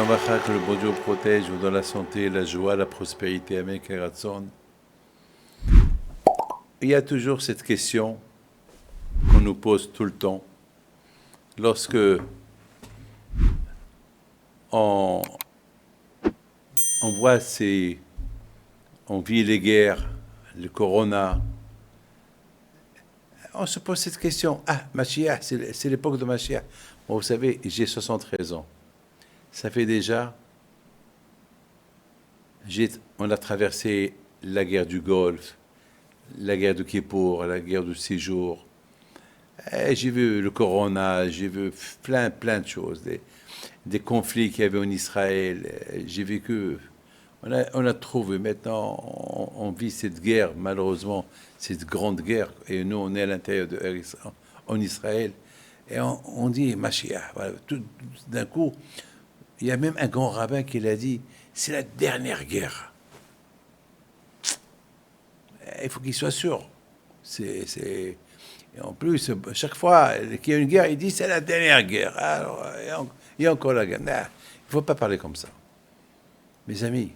Vacha, que le bon Dieu protège, vous donne la santé, la joie, la prospérité. Amen, Keratson. Il y a toujours cette question qu'on nous pose tout le temps. Lorsque on voit on vit les guerres, le corona, on se pose cette question. Ah, Mashiach, c'est l'époque de Mashiach. Bon, vous savez, j'ai 73 ans. Ça fait déjà... On a traversé la guerre du Golfe, la guerre de Kippour, la guerre du séjour. J'ai vu le corona, j'ai vu plein de choses, des conflits qu'il y avait en Israël. J'ai vécu, on a trouvé, maintenant on vit cette guerre, malheureusement, cette grande guerre, et nous on est à l'intérieur en Israël, et on dit Mashiach. Voilà, tout d'un coup, il y a même un grand rabbin qui l'a dit, c'est la dernière guerre. Il faut qu'il soit sûr. Et en plus, chaque fois qu'il y a une guerre, il dit c'est la dernière guerre. Alors, il y a encore la guerre. Non, il ne faut pas parler comme ça. Mes amis,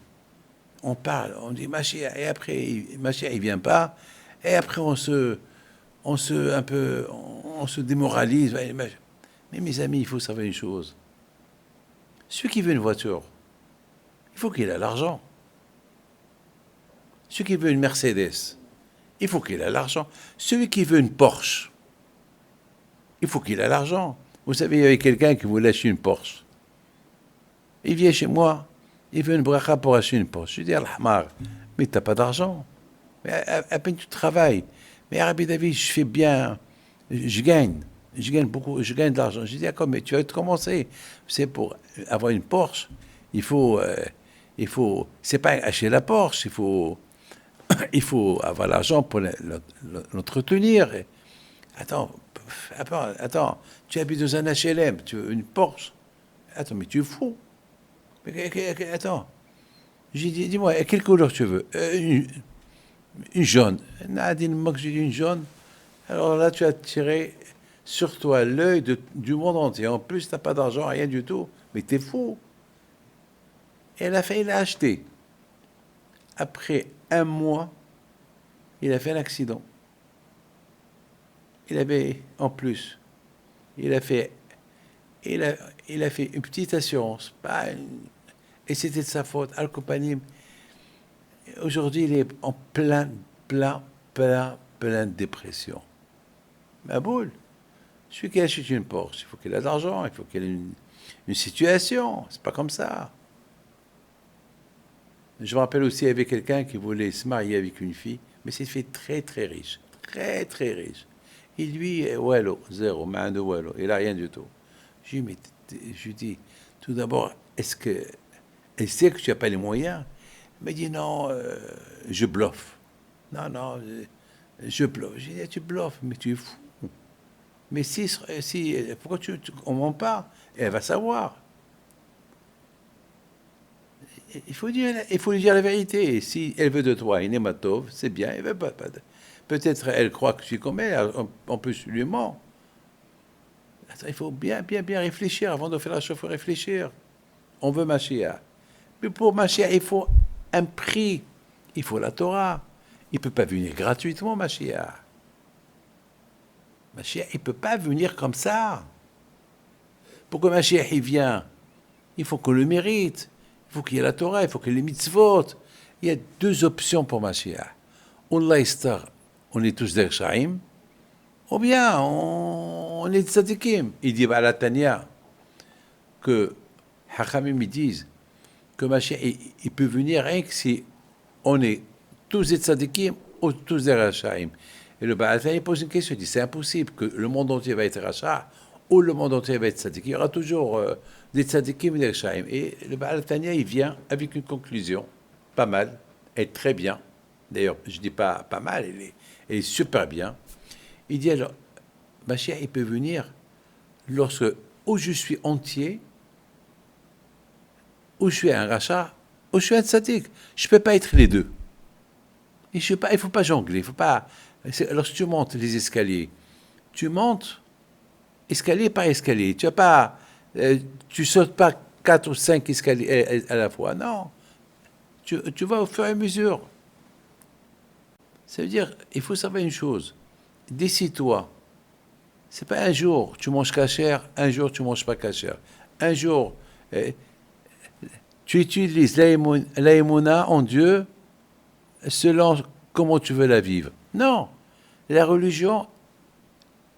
on parle, on dit Mashiach, et après, Mashiach, il ne vient pas, et après, on se démoralise. Mais mes amis, il faut savoir une chose. Celui qui veut une voiture, il faut qu'il ait l'argent. Celui qui veut une Mercedes, il faut qu'il ait l'argent. Celui qui veut une Porsche, il faut qu'il ait l'argent. Vous savez, il y avait quelqu'un qui voulait acheter une Porsche. Il vient chez moi, il veut une bracha pour acheter une Porsche. Je dis, Al-Hamar, mais tu n'as pas d'argent. Mais à peine tu travailles. Mais Rabbi David, je fais bien, je gagne beaucoup, je gagne de l'argent. Je dis, d'accord, mais tu vas te commencer. C'est pour avoir une Porsche, il faut, c'est pas acheter la Porsche, il faut avoir l'argent pour l'entretenir. Attends, tu habites dans un HLM, tu veux une Porsche. Attends, mais tu es fou. Mais, attends. J'ai dit, dis-moi, quelle couleur tu veux? Une jaune. Dis-moi que j'ai dit une jaune. Alors là, tu as tiré sur toi l'œil du monde entier. En plus, tu n'as pas d'argent, rien du tout. Mais tu es fou. Et il a acheté. Après un mois, il a fait un accident. Il avait, en plus, il a fait une petite assurance. Et c'était de sa faute. Al-Kopanim, aujourd'hui, il est en plein de dépression. Ma boule, celui qui achète une Porsche, il faut qu'il ait de l'argent, il faut qu'il ait une situation. C'est pas comme ça. Je me rappelle aussi, il y avait quelqu'un qui voulait se marier avec une fille, mais c'est une fille très riche. Très riche. Et lui, wallo, zéro, main de wallo, il n'a rien du tout. Je lui dis, tout d'abord, est-ce qu'elle sait que tu n'as pas les moyens? Il m'a dit, non, je bluffe. Non, je bluffe. J'ai dit, tu bluffes, mais tu es fou. Mais pourquoi on ment pas? Elle va savoir. Il faut lui dire la vérité. Si elle veut de toi, une hématome, c'est bien. Elle veut pas. Peut-être elle croit que tu es comme elle. En plus, lui ment. Attends, il faut bien réfléchir avant de faire la chose. Il faut réfléchir. On veut Mashiach. Mais pour Mashiach, il faut un prix. Il faut la Torah. Il ne peut pas venir gratuitement, Mashiach. Mashiach, il ne peut pas venir comme ça. Pour que Mashiach il vient, il faut qu'on le mérite. Il faut qu'il y ait la Torah, il faut qu'il y ait les mitzvot. Il y a deux options pour Mashiach. Allah Istar, on est tous des Shaim, ou bien on est des tzadikim. Il dit à la Tanya que Hachamim ils disent que Mashiach il peut venir rien que si on est tous des tzadikim ou tous des Rachaim. Et le Baal Tanya pose une question, il dit c'est impossible que le monde entier va être Racha ou le monde entier va être tzadik. Il y aura toujours des tzadikim et des Rachaim. Et le Baal Tanya, il vient avec une conclusion, pas mal, et très bien. D'ailleurs, je ne dis pas mal, elle est super bien. Il dit alors, Mashiach, il peut venir lorsque, où je suis entier, où je suis un rachat, où je suis un tzadik. Je ne peux pas être les deux. Il ne faut pas jongler. Il faut pas, lorsque tu montes les escaliers, tu montes escalier par escalier. Tu ne sautes pas 4 ou 5 escaliers à la fois. Non. Tu vas au fur et à mesure. Ça veut dire, il faut savoir une chose. Décide-toi. C'est pas un jour tu manges cachère, un jour tu manges pas cachère. Un jour, tu utilises l'aïmouna en Dieu selon comment tu veux la vivre. Non. La religion,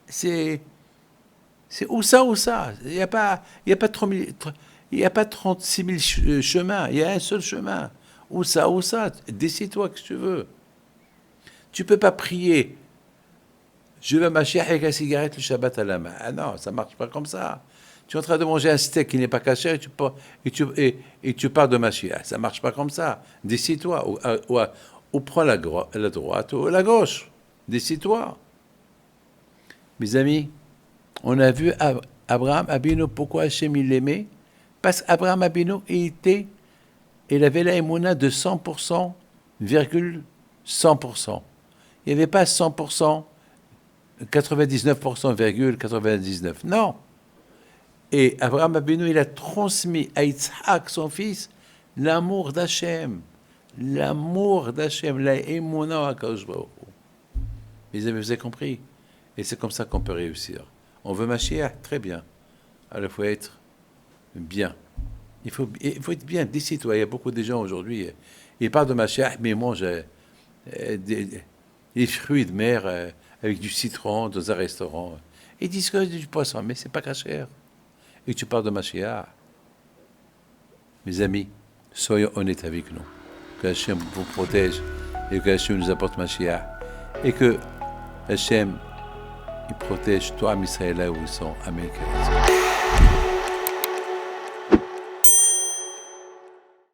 c'est ou ça ou ça. Il n'y a pas 36 000 chemins. Il y a un seul chemin. Ou ça ou ça. Décide-toi que tu veux. Tu ne peux pas prier. Je veux ma chienne avec la cigarette le Shabbat à la main. Ah non, ça ne marche pas comme ça. Tu es en train de manger un steak qui n'est pas caché et tu parles de ma chienne. Ça ne marche pas comme ça. Décide-toi. Ou prends la droite ou la gauche. Décide-toi. Mes amis, on a vu Abraham Abino, pourquoi Hachem il l'aimait. Parce qu'Abraham Abino, il avait la émouna de 100%, 100%. Il n'y avait pas 100%, 99%, 99%. Non. Et Abraham Abino, il a transmis à Yitzhak, son fils, l'amour d'Hachem. L'amour d'Hachem, la émouna à Kadosh Baruch Hu. Mes amis, vous avez compris? Et c'est comme ça qu'on peut réussir. On veut Mashiach, très bien. Alors il faut être bien. Il faut être bien, décide-toi. Il y a beaucoup de gens aujourd'hui, ils parlent de Mashiach, mais ils mangent des fruits de mer avec du citron dans un restaurant. Ils disent que c'est du poisson, mais c'est pas cachère. Et tu parles de Mashiach. Mes amis, soyons honnêtes avec nous. Que Hachem vous protège et que Hachem nous apporte Mashiach. Et que Hachem il protège toi, Israël, là où ils sont. Amen.